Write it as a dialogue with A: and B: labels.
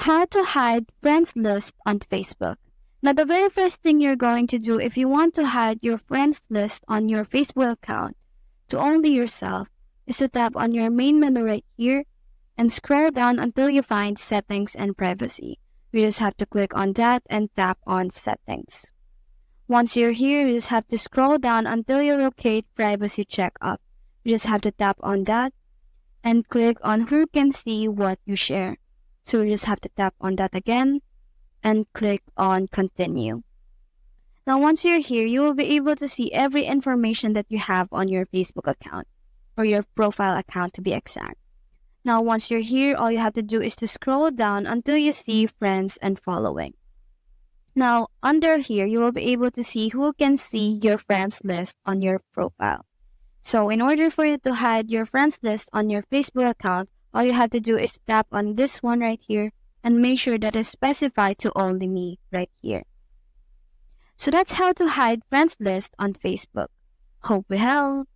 A: How to hide friends list on Facebook. Now, the very first thing you're going to do if you want to hide your friends list on your Facebook account to only yourself is to tap on your main menu right here and scroll down until you find Settings and Privacy. You just have to click on that and tap on Settings. Once you're here, you just have to scroll down until you locate Privacy Checkup. You just have to tap on that and click on Who Can See What You Share. So you just have to tap on that again and click on Continue. Now, once you're here, you will be able to see every information that you have on your Facebook account, or your profile account to be exact. Now, once you're here, all you have to do is to scroll down until you see Friends and Following. Now, under here, you will be able to see who can see your friends list on your profile. So, in order for you to hide your friends list on your Facebook account, all you have to do is tap on this one right here and make sure that it's specified to only me right here. So that's how to hide friends list on Facebook. Hope we help.